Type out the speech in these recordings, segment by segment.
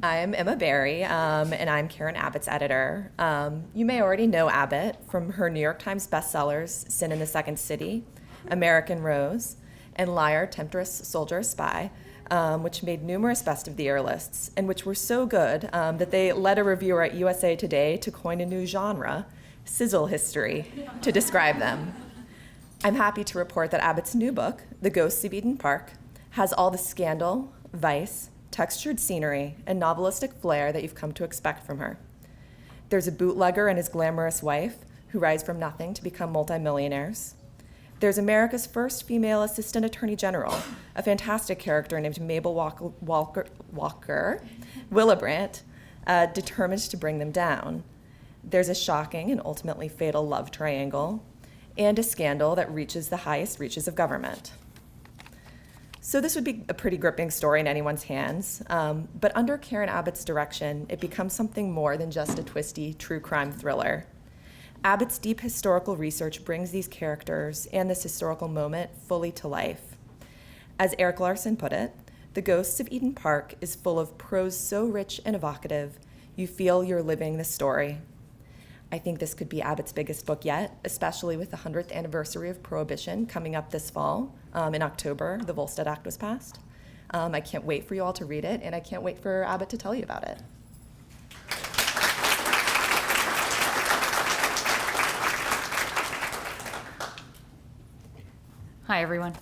I'm Emma Berry, and I'm Karen Abbott's editor. You may already know Abbott from her New York Times bestsellers, Sin in the Second City, American Rose, and Liar, Temptress, Soldier, Spy, which made numerous best of the year lists, and which were so good that they led a reviewer at USA Today to coin a new genre, sizzle history, to describe them. I'm happy to report that Abbott's new book, The Ghosts of Eden Park, has all the scandal, vice, textured scenery, and novelistic flair that you've come to expect from her. There's a bootlegger and his glamorous wife who rise from nothing to become multimillionaires. There's America's first female assistant attorney general, a fantastic character named Mabel Walker Willebrandt, determined to bring them down. There's a shocking and ultimately fatal love triangle, and a scandal that reaches the highest reaches of government. So this would be a pretty gripping story in anyone's hands, but under Karen Abbott's direction, it becomes something more than just a twisty true crime thriller. Abbott's deep historical research brings these characters and this historical moment fully to life. As Eric Larson put it, The Ghosts of Eden Park is full of prose so rich and evocative, you feel you're living the story. I think this could be Abbott's biggest book yet, especially with the 100th anniversary of Prohibition coming up this fall. In October, the Volstead Act was passed. I can't wait for you all to read it, and I can't wait for Abbott to tell you about it. Hi, everyone.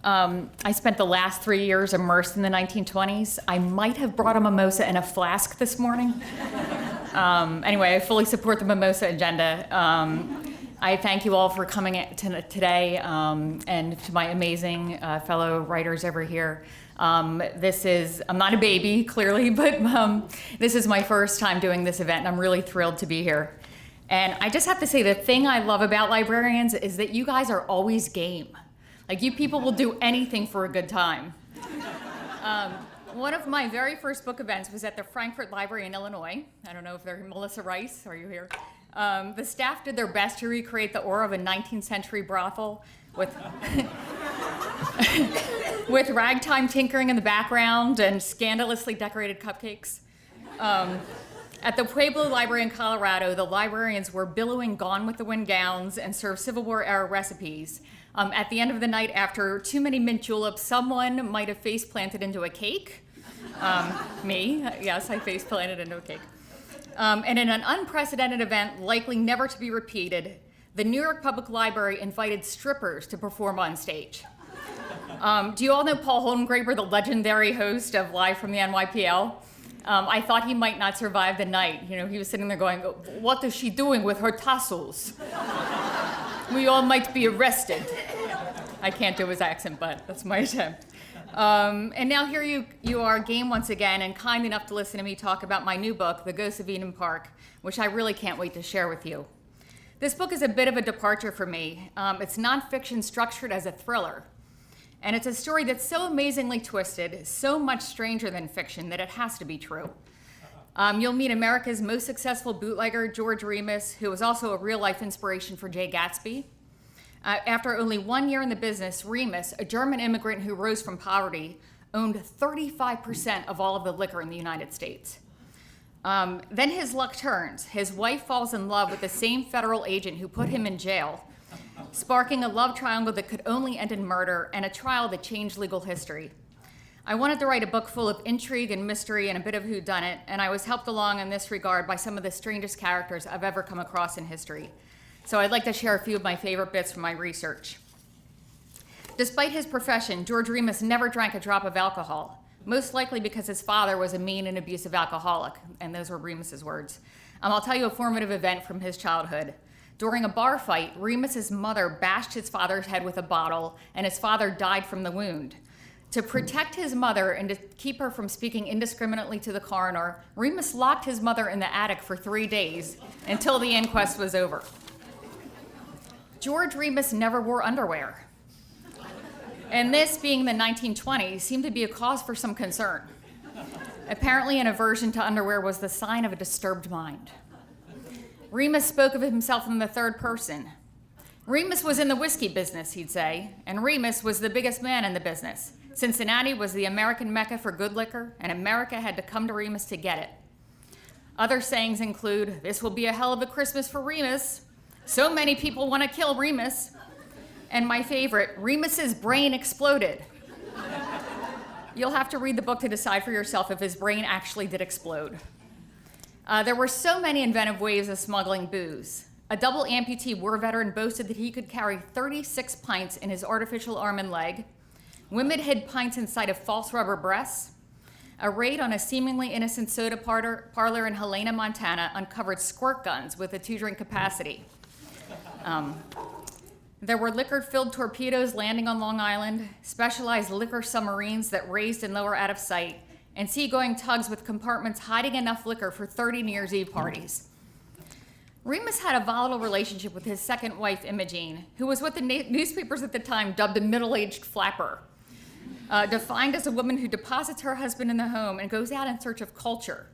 I spent the last 3 years immersed in the 1920s. I might have brought a mimosa in a flask this morning. Anyway, I fully support the mimosa agenda. I thank you all for coming today, and to my amazing fellow writers over here. I'm not a baby, clearly, but this is my first time doing this event, and I'm really thrilled to be here. And I just have to say, the thing I love about librarians is that you guys are always game. Like, you people will do anything for a good time. One of my very first book events was at the Frankfurt Library in Illinois. I don't know if they're Melissa Rice, are you here? The staff did their best to recreate the aura of a 19th century brothel with, with ragtime tinkering in the background and scandalously decorated cupcakes. At the Pueblo Library in Colorado, the librarians were billowing Gone with the Wind gowns and served Civil War era recipes. At the end of the night, after too many mint juleps, someone might have face planted into a cake. Me, yes, I face planted into a cake. And in an unprecedented event, likely never to be repeated, the New York Public Library invited strippers to perform on stage. Do you all know Paul Holdengraber, the legendary host of Live from the NYPL? I thought he might not survive the night. You know, he was sitting there going, "What is she doing with her tassels? We all might be arrested." I can't do his accent, but that's my attempt. And now here you are, game once again, and kind enough to listen to me talk about my new book, The Ghosts of Eden Park, which I really can't wait to share with you. This book is a bit of a departure for me. It's nonfiction structured as a thriller. And it's a story that's so amazingly twisted, so much stranger than fiction, that it has to be true. You'll meet America's most successful bootlegger, George Remus, who was also a real-life inspiration for Jay Gatsby. After only 1 year in the business, Remus, a German immigrant who rose from poverty, owned 35% of all of the liquor in the United States. Then his luck turns. His wife falls in love with the same federal agent who put him in jail, sparking a love triangle that could only end in murder and a trial that changed legal history. I wanted to write a book full of intrigue and mystery and a bit of whodunit, and I was helped along in this regard by some of the strangest characters I've ever come across in history. So I'd like to share a few of my favorite bits from my research. Despite his profession, George Remus never drank a drop of alcohol, most likely because his father was a mean and abusive alcoholic, and those were Remus's words. I'll tell you a formative event from his childhood. During a bar fight, Remus's mother bashed his father's head with a bottle, and his father died from the wound. To protect his mother and to keep her from speaking indiscriminately to the coroner, Remus locked his mother in the attic for 3 days until the inquest was over. George Remus never wore underwear. And this, being the 1920s, seemed to be a cause for some concern. Apparently, an aversion to underwear was the sign of a disturbed mind. Remus spoke of himself in the third person. Remus was in the whiskey business, he'd say, and Remus was the biggest man in the business. Cincinnati was the American mecca for good liquor, and America had to come to Remus to get it. Other sayings include, "This will be a hell of a Christmas for Remus. So many people want to kill Remus." And my favorite, "Remus's brain exploded." You'll have to read the book to decide for yourself if his brain actually did explode. There were so many inventive ways of smuggling booze. A double amputee war veteran boasted that he could carry 36 pints in his artificial arm and leg. Women hid pints inside of false rubber breasts. A raid on a seemingly innocent soda parlor in Helena, Montana, uncovered squirt guns with a 2-drink capacity. There were liquor-filled torpedoes landing on Long Island, specialized liquor submarines that raised and lower out of sight, and seagoing tugs with compartments hiding enough liquor for 30 New Year's Eve parties. Remus had a volatile relationship with his second wife, Imogene, who was what the newspapers at the time dubbed a middle-aged flapper, defined as a woman who deposits her husband in the home and goes out in search of culture.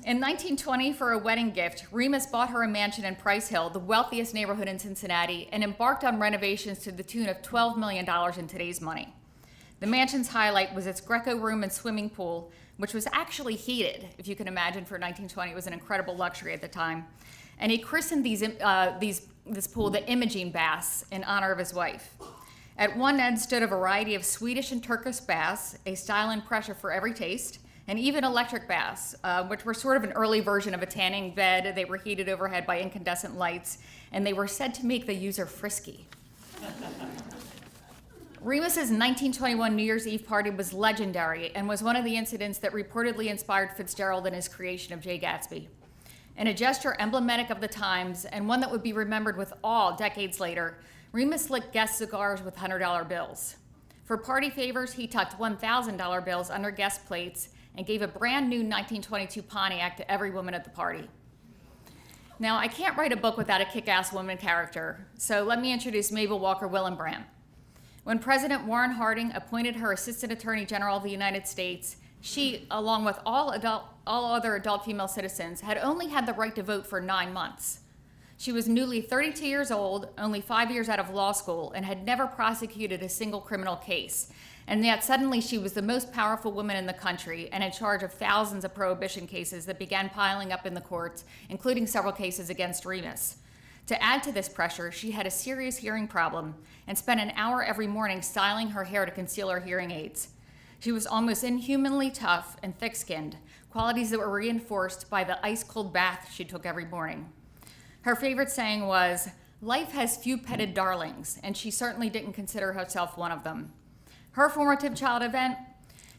In 1920, for a wedding gift, Remus bought her a mansion in Price Hill, the wealthiest neighborhood in Cincinnati, and embarked on renovations to the tune of $12 million in today's money. The mansion's highlight was its Greco room and swimming pool, which was actually heated, if you can imagine. For 1920, it was an incredible luxury at the time. And he christened this pool the Imogene Baths in honor of his wife. At one end stood a variety of Swedish and Turkish baths, a style and pressure for every taste, and even electric baths, which were sort of an early version of a tanning bed. They were heated overhead by incandescent lights, and they were said to make the user frisky. Remus's 1921 New Year's Eve party was legendary and was one of the incidents that reportedly inspired Fitzgerald in his creation of Jay Gatsby. In a gesture emblematic of the times and one that would be remembered with awe decades later, Remus lit guest cigars with $100 bills. For party favors, he tucked $1,000 bills under guest plates and gave a brand new 1922 Pontiac to every woman at the party. Now, I can't write a book without a kick-ass woman character, so let me introduce Mabel Walker Willenbrandt. When President Warren Harding appointed her Assistant Attorney General of the United States, she, along with all other adult female citizens, had only had the right to vote for 9 months. She was newly 32 years old, only 5 years out of law school, and had never prosecuted a single criminal case. And yet suddenly she was the most powerful woman in the country and in charge of thousands of prohibition cases that began piling up in the courts, including several cases against Remus. To add to this pressure, she had a serious hearing problem and spent an hour every morning styling her hair to conceal her hearing aids. She was almost inhumanly tough and thick-skinned, qualities that were reinforced by the ice-cold bath she took every morning. Her favorite saying was, "Life has few petted darlings," and she certainly didn't consider herself one of them. Her formative child event,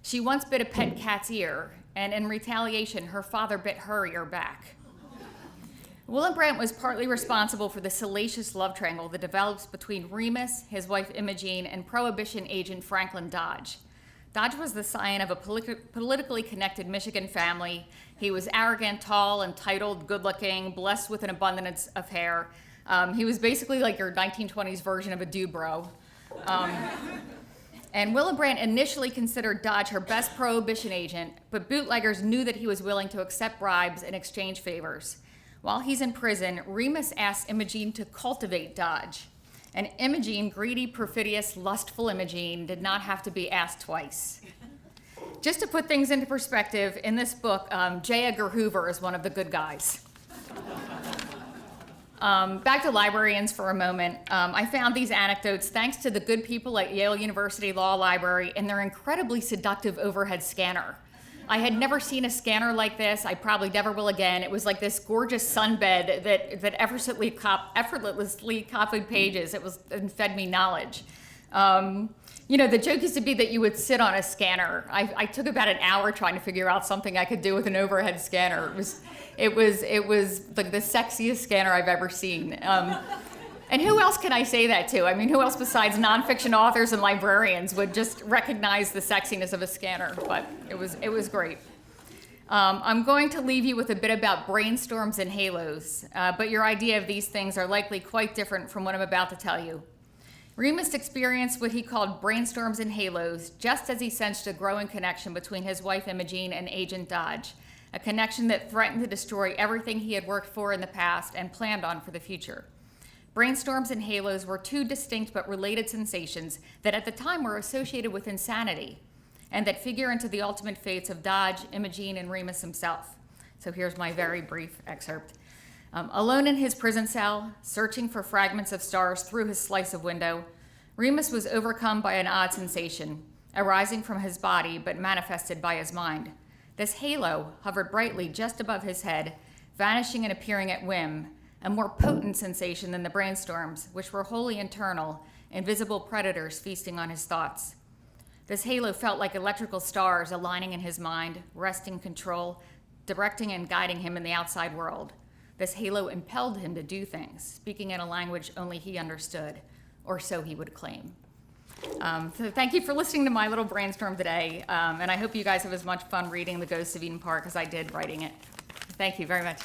she once bit a pet cat's ear, and in retaliation, her father bit her ear back. Willenbrandt was partly responsible for the salacious love triangle that develops between Remus, his wife Imogene, and Prohibition agent Franklin Dodge. Dodge was the scion of a politically connected Michigan family. He was arrogant, tall, entitled, good-looking, blessed with an abundance of hair. He was basically like your 1920s version of a Dubrow. And Willenbrandt initially considered Dodge her best Prohibition agent, but bootleggers knew that he was willing to accept bribes and exchange favors. While he's in prison, Remus asked Imogene to cultivate Dodge. And Imogene, greedy, perfidious, lustful Imogene, did not have to be asked twice. Just to put things into perspective, in this book, J. Edgar Hoover is one of the good guys. Back to librarians for a moment. I found these anecdotes thanks to the good people at Yale University Law Library and their incredibly seductive overhead scanner. I had never seen a scanner like this. I probably never will again. It was like this gorgeous sunbed that effortlessly copied pages. And fed me knowledge. The joke used to be that you would sit on a scanner. I took about an hour trying to figure out something I could do with an overhead scanner. It was like the sexiest scanner I've ever seen. And who else can I say that to? I mean, who else besides nonfiction authors and librarians would just recognize the sexiness of a scanner? But it was great. I'm going to leave you with a bit about brainstorms and halos, but your idea of these things are likely quite different from what I'm about to tell you. Remus experienced what he called brainstorms and halos, just as he sensed a growing connection between his wife Imogene and Agent Dodge, a connection that threatened to destroy everything he had worked for in the past and planned on for the future. Brainstorms and halos were two distinct but related sensations that at the time were associated with insanity and that figure into the ultimate fates of Dodge, Imogene, and Remus himself. So here's my very brief excerpt. Alone in his prison cell, searching for fragments of stars through his slice of window, Remus was overcome by an odd sensation, arising from his body but manifested by his mind. This halo hovered brightly just above his head, vanishing and appearing at whim, a more potent sensation than the brainstorms, which were wholly internal, invisible predators feasting on his thoughts. This halo felt like electrical stars aligning in his mind, wresting control, directing and guiding him in the outside world. This halo impelled him to do things, speaking in a language only he understood, or so he would claim. So thank you for listening to my little brainstorm today, and I hope you guys have as much fun reading The Ghosts of Eden Park as I did writing it. Thank you very much.